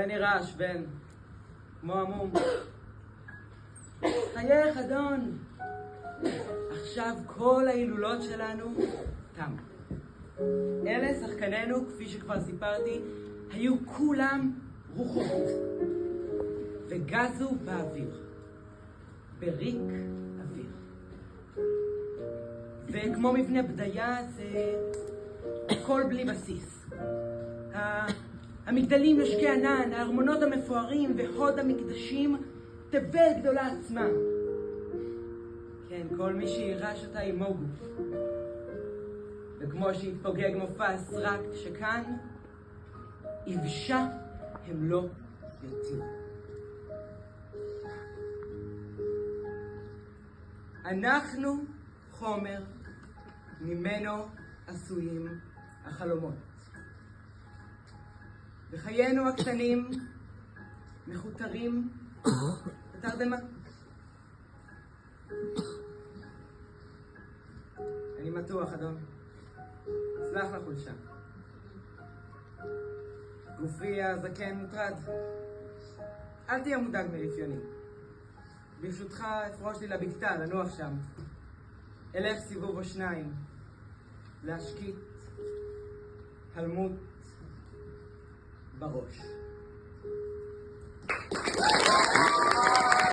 אני רעש, בן. כמו עמום. חייך, אדון. עכשיו כל ההילולות שלנו תם. אלה שחקנינו, כפי שכבר סיפרתי, היו כולם רוחות. וגזו באוויר. בריק אוויר. וכמו מבנה בדיה זה הכל בלי בסיס. המגדלים נושקי ענן, הארמונות המפוארים והוד המקדשים, תבל גדולה עצמה. כן, כל מי שירש אותה ימוגו. וכמו שהתפוגג מופע הסרק שכאן, יבשה הם לא יותירו. אנחנו חומר, ממנו עשויים החלומות. וחיינו הקטנים מחותרים בתרדמה. אני מתוח, אדון. סלח לחולשה. גופי הזקן מוטרד. אל תהיה מודאג מרפיוני. ברשותך אפרוש לי לבקתה, לנוח שם. אלך סיבוב או שניים. להשקיט הלמות בראש.